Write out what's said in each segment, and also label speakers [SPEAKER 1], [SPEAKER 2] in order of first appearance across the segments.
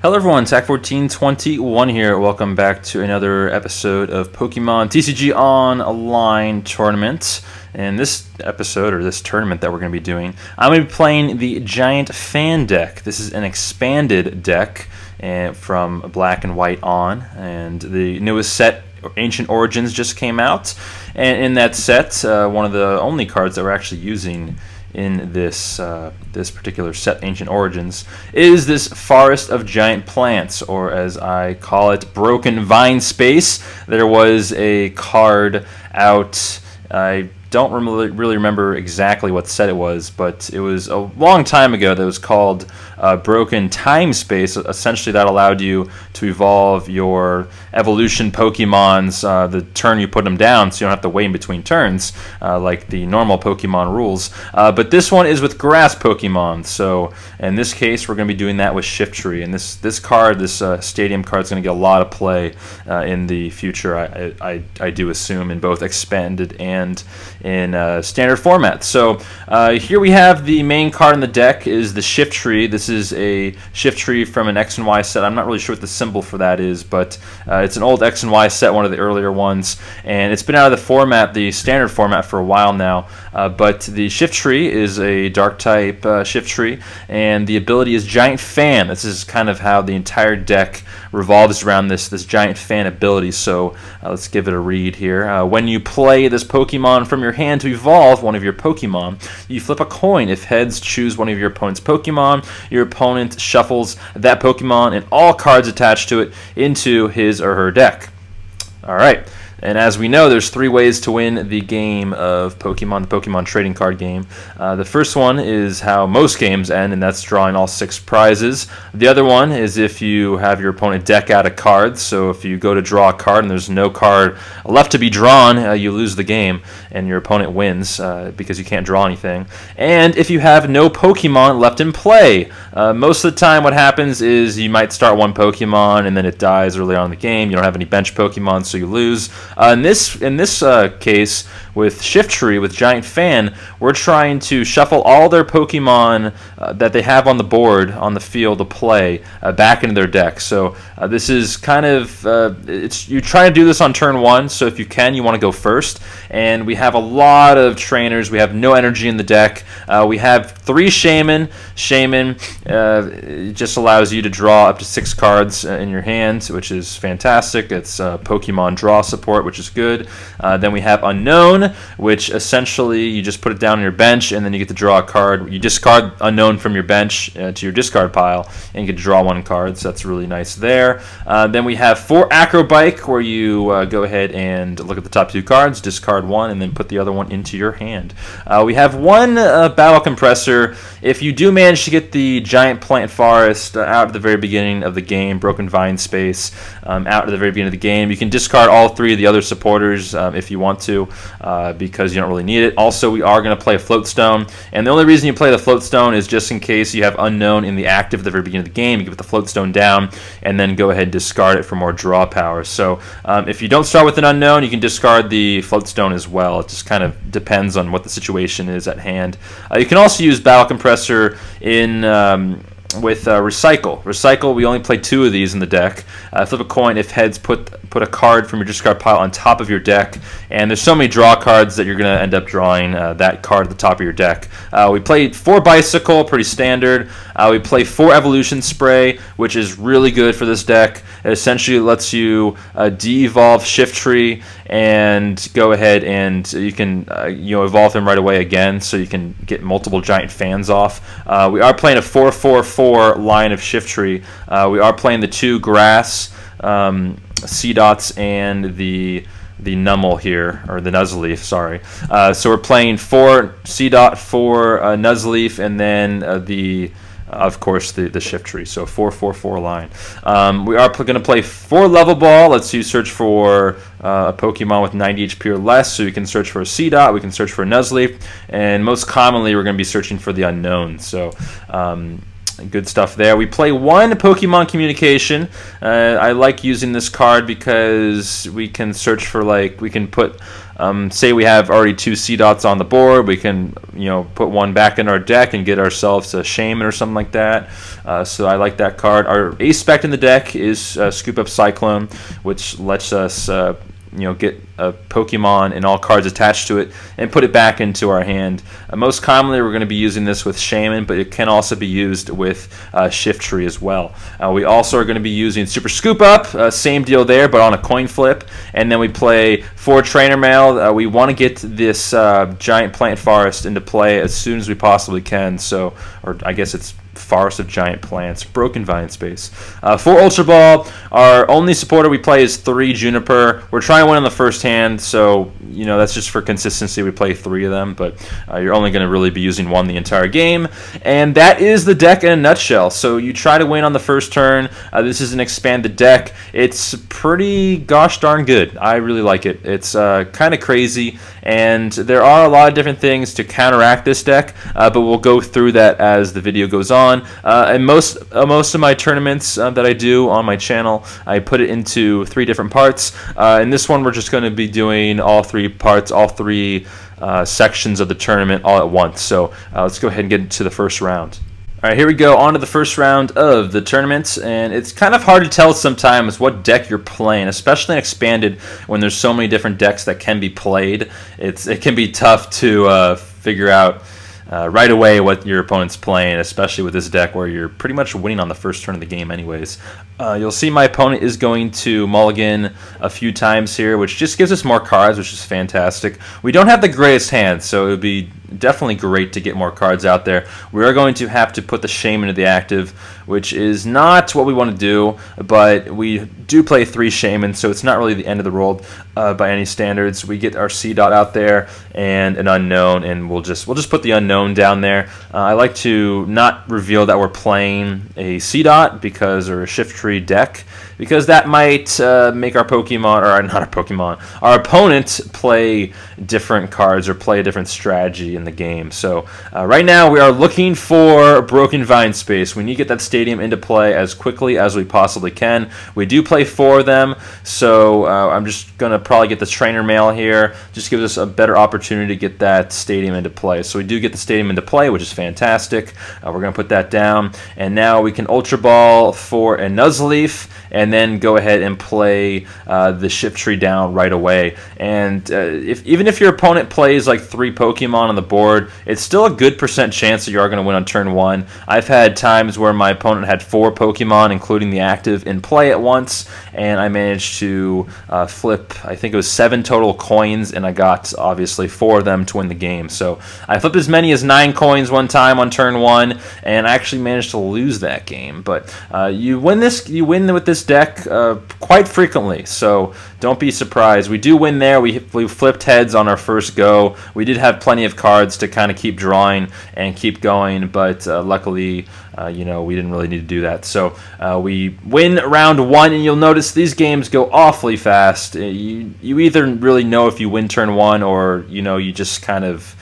[SPEAKER 1] Hello everyone, TAC1421 here. Welcome back to another episode of Pokemon TCG Online Tournament. In this episode, or this tournament that we're going to be doing, I'm going to be playing the Giant Fan deck. This is an expanded deck from Black and White on, and the newest set, Ancient Origins, just came out. And in that set, one of the only cards that we're actually using in this this particular set, Ancient Origins, is this Forest of Giant Plants, or as I call it, Broken Vine Space. There was a card out, I don't really remember exactly what set it was, but it was a long time ago, that was called Broken Time Space. Essentially, that allowed you to evolve your evolution Pokemons the turn you put them down, so you don't have to wait in between turns like the normal Pokemon rules. But this one is with grass Pokemon, so in this case we're going to be doing that with Shiftry. And this card, this Stadium card, is going to get a lot of play in the future, I do assume, in both expanded and in standard format. So here we have the main card in the deck is the Shiftry. This is a Shiftry from an X and Y set. I'm not really sure what the symbol for that is, but it's an old X and Y set, one of the earlier ones, and it's been out of the format, the standard format, for a while now. But the Shiftry is a dark type Shiftry, and the ability is Giant Fan. This is kind of how the entire deck revolves around this Giant Fan ability. So let's give it a read here. When you play this Pokemon from your hand to evolve one of your Pokemon, you flip a coin. If heads, choose one of your opponent's Pokemon. Your opponent shuffles that Pokemon and all cards attached to it into his or her deck. Alright, and as we know, there's 3 ways to win the game of Pokemon, the Pokemon trading card game. The first one is how most games end, and that's drawing all 6 prizes. The other one is if you have your opponent deck out of cards, so if you go to draw a card and there's no card left to be drawn, you lose the game and your opponent wins because you can't draw anything. And if you have no Pokemon left in play, most of the time what happens is you might start one Pokemon and then it dies early on in the game. You don't have any bench Pokemon, so you lose. In this case, with Shiftry, with Giant Fan, we're trying to shuffle all their Pokemon that they have on the board, on the field to play, back into their deck. So this is kind of, you try to do this on turn 1, so if you can, you want to go first. And we have a lot of trainers. We have no energy in the deck. We have 3 Shaman. Shaman just allows you to draw up to 6 cards in your hand, which is fantastic. It's Pokemon draw support, which is good. Then we have Unknown, which essentially you just put it down on your bench and then you get to draw a card. You discard Unknown from your bench to your discard pile and you get to draw 1 card, so that's really nice there. Then we have 4 Acrobike, where you go ahead and look at the top 2 cards, discard 1, and then put the other one into your hand. We have 1 Battle Compressor. If you do manage to get the Giant Plant Forest out at the very beginning of the game, Broken Vine Space out at the very beginning of the game, you can discard all 3 of the other supporters if you want to, because you don't really need it. Also, we are going to play a Float Stone, and the only reason you play the Float Stone is just in case you have Unknown in the active at the very beginning of the game. You can put the Float Stone down and then go ahead and discard it for more draw power. So if you don't start with an Unknown, you can discard the Float Stone as well. It just kind of depends on what the situation is at hand. You can also use Battle Compressor in with Recycle. Recycle, we only play 2 of these in the deck. Flip a coin. If heads, put a card from your discard pile on top of your deck. And there's so many draw cards that you're going to end up drawing that card at the top of your deck. We played 4 Bicycle, pretty standard. We play 4 Evolution Spray, which is really good for this deck. It essentially lets you de-evolve Shiftry and go ahead and you can evolve him right away again, so you can get multiple Giant Fans off. We are playing a 4-4-4 line of Shiftry. We are playing the 2 Grass Seedots and the Nummel here, or the Nuzleaf, sorry. So we're playing 4 Seedot, 4 Nuzleaf, and then of course, the Shiftry. So 4-4-4 line. We are going to play 4 Level Ball. Let's search for a Pokemon with 90 HP or less. So we can search for a Seedot, we can search for a Nuzleaf, and most commonly we're going to be searching for the Unknown. So good stuff there. We play one Pokemon Communication. I like using this card because we can search for, like, we can put, say we have already 2 C-Dots on the board, we can, put one back in our deck and get ourselves a Shaman or something like that. So I like that card. Our ace spec in the deck is Scoop Up Cyclone, which lets us get a Pokemon and all cards attached to it and put it back into our hand. Most commonly we're going to be using this with Shaman, but it can also be used with Shiftry as well. We also are going to be using Super Scoop Up, same deal there, but on a coin flip. And then we play 4 Trainer Mail. We want to get this Giant Plant Forest into play as soon as we possibly can. So, or I guess it's Forest of Giant Plants, Broken Vine Space. 4 Ultra Ball. Our only supporter we play is 3 Juniper. We're trying to win on the first hand, so that's just for consistency. We play 3 of them, but you're only going to really be using 1 the entire game. And that is the deck in a nutshell. So you try to win on the first turn. This is an expanded deck. It's pretty gosh darn good. I really like it. It's kind of crazy, and there are a lot of different things to counteract this deck, but we'll go through that as the video goes on. And most of my tournaments that I do on my channel, I put it into 3 different parts. In this one, we're just going to be doing all 3 parts, all 3 sections of the tournament all at once. So let's go ahead and get into the first round. All right, here we go, on to the first round of the tournament, and it's kind of hard to tell sometimes what deck you're playing, especially in Expanded when there's so many different decks that can be played. It can be tough to figure out right away what your opponent's playing, especially with this deck where you're pretty much winning on the first turn of the game anyways. You'll see my opponent is going to mulligan a few times here, which just gives us more cards, which is fantastic. We don't have the greatest hand, so it would be definitely great to get more cards out there. We are going to have to put the Shaman into the active, which is not what we want to do, but we do play 3 Shaman, so it's not really the end of the world by any standards. We get our C-Dot out there and an Unknown, and we'll just put the Unknown down there. I like to not reveal that we're playing a C-Dot or a Shiftry deck, because that might make our Pokemon, or not our Pokemon, our opponent play different cards or play a different strategy in the game. So right now we are looking for Broken Vine Space. We need to get that stadium into play as quickly as we possibly can. We do play 4 of them, so I'm just going to probably get the Trainer Mail here. Just gives us a better opportunity to get that stadium into play. So we do get the stadium into play, which is fantastic. We're going to put that down, and now we can Ultra Ball for a Nuzleaf, and then go ahead and play the Shiftry down right away. And even if your opponent plays like 3 Pokemon on the board, it's still a good % chance that you are going to win on turn 1. I've had times where my opponent had 4 Pokemon, including the active, in play at once, and I managed to flip, I think it was 7 total coins, and I got obviously 4 of them to win the game. So I flipped as many as 9 coins one time on turn 1, and I actually managed to lose that game. But you win with this deck quite frequently, so don't be surprised. We do win there. We flipped heads on our first go. We did have plenty of cards to kind of keep drawing and keep going, but luckily we didn't really need to do that. So we win round 1, and you'll notice these games go awfully fast. You either really know if you win turn 1, or you just kind of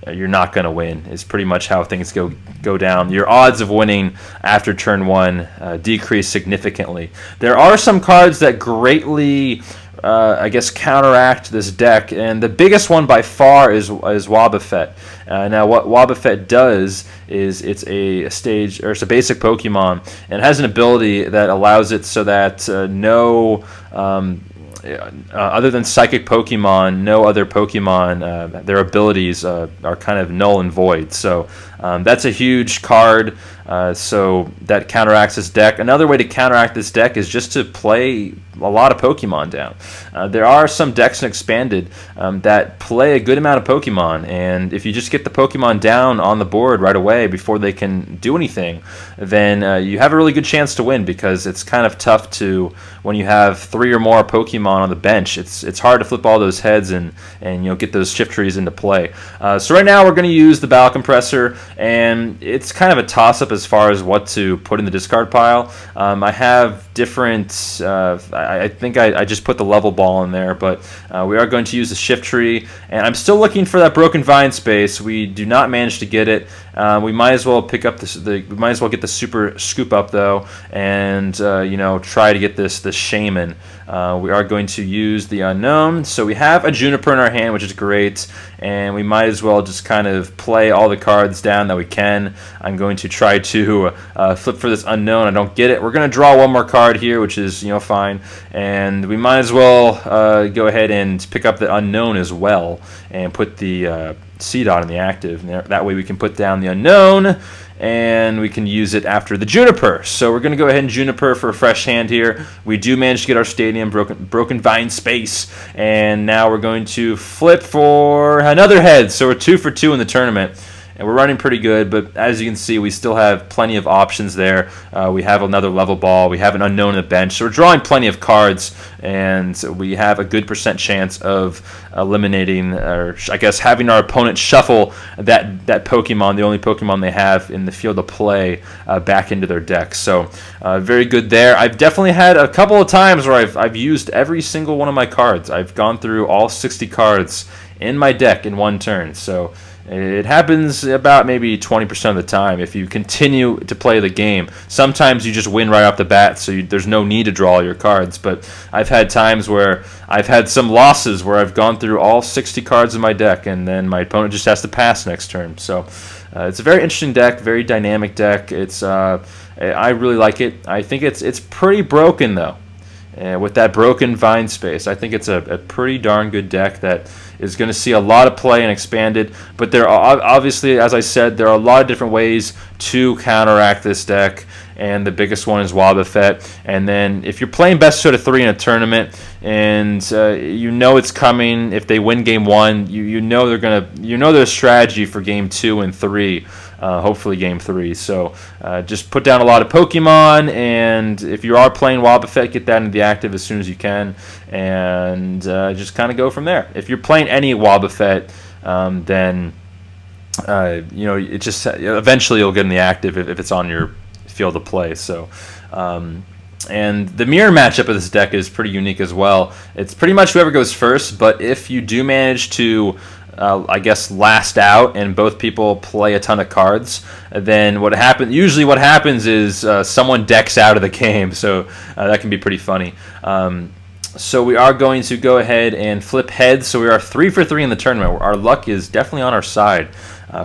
[SPEAKER 1] you're not going to win, is pretty much how things go down. Your odds of winning after turn 1 decrease significantly. There are some cards that greatly I guess counteract this deck, and the biggest one by far is Wobbuffet. Now what Wobbuffet does is it's a basic Pokemon, and it has an ability that allows it so that other than Psychic Pokemon, no other Pokemon, their abilities are kind of null and void. So that's a huge card, so that counteracts this deck. Another way to counteract this deck is just to play a lot of Pokemon down. There are some decks in Expanded that play a good amount of Pokemon, and if you just get the Pokemon down on the board right away before they can do anything, then you have a really good chance to win, because it's kind of tough to, when you have 3 or more Pokemon on the bench, it's hard to flip all those heads and get those Shiftrys into play. So right now we're going to use the Battle Compressor, and it's kind of a toss-up as far as what to put in the discard pile. I have different, I think I just put the Level Ball in there, but we are going to use the Shiftry, and I'm still looking for that Broken Vine Space. We do not manage to get it. We might as well pick up this. We might as well get the super scoop up though, and you know, try to get this shaman. We are going to use the unknown, so we have a juniper in our hand, which is great, and we might as well just kind of play all the cards down that we can. I'm going to try to flip for this unknown. I don't get it. We're going to draw one more card here, which is, you know, fine, and we might as well go ahead and pick up the unknown as well and put the C dot in the active. That way we can put down the unknown and we can use it after the juniper. So we're going to go ahead and juniper for a fresh hand here. We do manage to get our stadium, broken vine space, and now we're going to flip for another head. So we're 2 for 2 in the tournament. And we're running pretty good, but as you can see, we still have plenty of options there. We have another level ball. We have an unknown on the bench. So we're drawing plenty of cards, and we have a good % chance of eliminating, or I guess having our opponent shuffle that Pokemon, the only Pokemon they have in the field of play, back into their deck. So very good there. I've definitely had a couple of times where I've used every single one of my cards. I've gone through all 60 cards in my deck in one turn. So it happens about maybe 20% of the time if you continue to play the game. Sometimes you just win right off the bat, so there's no need to draw all your cards. But I've had times where I've had some losses where I've gone through all 60 cards in my deck, and then my opponent just has to pass next turn. So it's a very interesting deck, very dynamic deck. I really like it. I think it's pretty broken though. With that broken vine space, I think it's a pretty darn good deck that is going to see a lot of play and expanded. But there are obviously, as I said, there are a lot of different ways to counteract this deck, and the biggest one is Wobbuffet. And then if you're playing best out of 3 in a tournament, and you know it's coming, if they win game 1, you know their strategy for game 2 and 3. Hopefully game 3. So just put down a lot of Pokemon, and if you are playing Wobbuffet, get that into the active as soon as you can, and just kind of go from there. If you're playing any Wobbuffet, then you know, it just eventually you'll get in the active if it's on your field of play. So and the mirror matchup of this deck is pretty unique as well. It's pretty much whoever goes first, but if you do manage to I guess last out and both people play a ton of cards, then usually what happens is someone decks out of the game, so that can be pretty funny. So we are going to go ahead and flip heads. So we are 3 for 3 in the tournament. Our luck is definitely on our side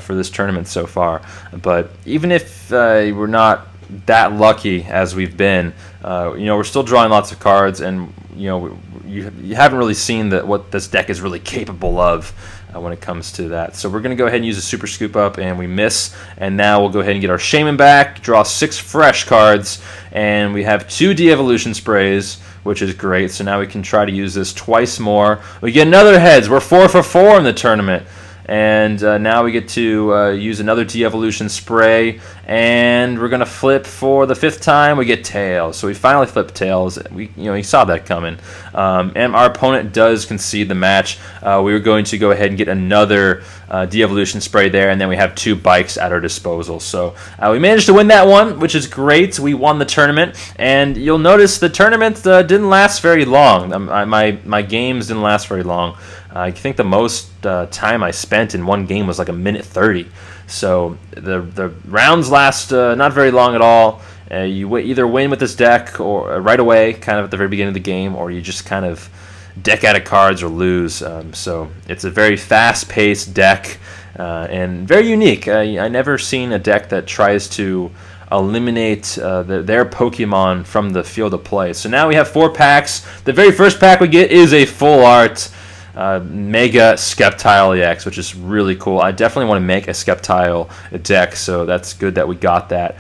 [SPEAKER 1] for this tournament so far. But even if we're not that lucky as we've been, you know, we're still drawing lots of cards, and you know, you haven't really seen what this deck is really capable of when it comes to that. So we're going to go ahead and use a super scoop up, and we miss, and now we'll go ahead and get our shaman back, draw 6 fresh cards, and we have 2 de-evolution sprays, which is great. So now we can try to use this twice more. We get another heads. We're 4 for 4 in the tournament. And now we get to use another de-evolution spray, and we're gonna flip for the 5th time. We get tails, so we finally flip tails. We saw that coming, and our opponent does concede the match. We were going to go ahead and get another de-evolution spray there, and then we have 2 bikes at our disposal. So we managed to win that one, which is great. We won the tournament, and you'll notice the tournament didn't last very long. My games didn't last very long. I think the most time I spent in one game was like 1:30. So the rounds last not very long at all. You either win with this deck or right away, kind of at the very beginning of the game, or you just kind of deck out of cards or lose. So it's a very fast-paced deck and very unique. I never seen a deck that tries to eliminate their Pokemon from the field of play. So now we have 4 packs. The very first pack we get is a full art Mega Sceptile EX, which is really cool. I definitely want to make a Sceptile deck, so that's good that we got that.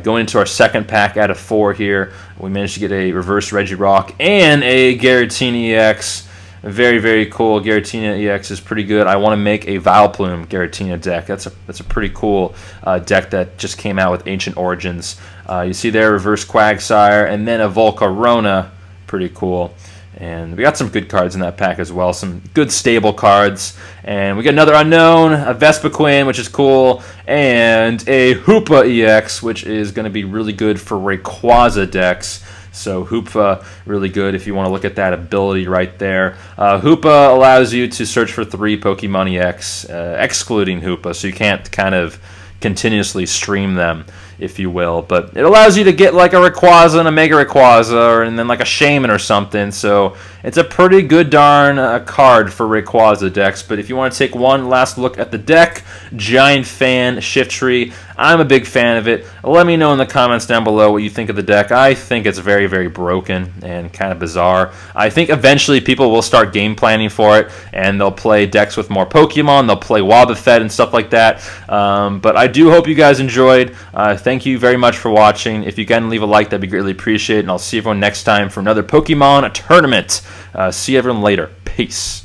[SPEAKER 1] Going into our second pack out of 4 here, we managed to get a reverse Regirock and a Giratina EX. Very, very cool. Giratina EX is pretty good. I want to make a Vileplume Giratina deck. That's a pretty cool deck that just came out with Ancient Origins. You see there, reverse Quagsire, and then a Volcarona. Pretty cool. And we got some good cards in that pack as well, some good stable cards. And we got another unknown, a Vespiquen, which is cool, and a Hoopa EX, which is going to be really good for Rayquaza decks. So Hoopa, really good if you want to look at that ability right there. Hoopa allows you to search for 3 Pokemon EX, excluding Hoopa, so you can't kind of continuously stream them, if you will. But it allows you to get like a Rayquaza and a Mega Rayquaza, and then like a Shaman or something. So it's a pretty good darn card for Rayquaza decks. But if you want to take one last look at the deck, giant fan, Shiftry. I'm a big fan of it. Let me know in the comments down below what you think of the deck. I think it's very, very broken and kind of bizarre. I think eventually people will start game planning for it, and they'll play decks with more Pokemon. They'll play Wobbuffet and stuff like that. But I do hope you guys enjoyed. Thank you very much for watching. If you can leave a like, that'd be greatly appreciated. And I'll see everyone next time for another Pokemon tournament. See everyone later. Peace.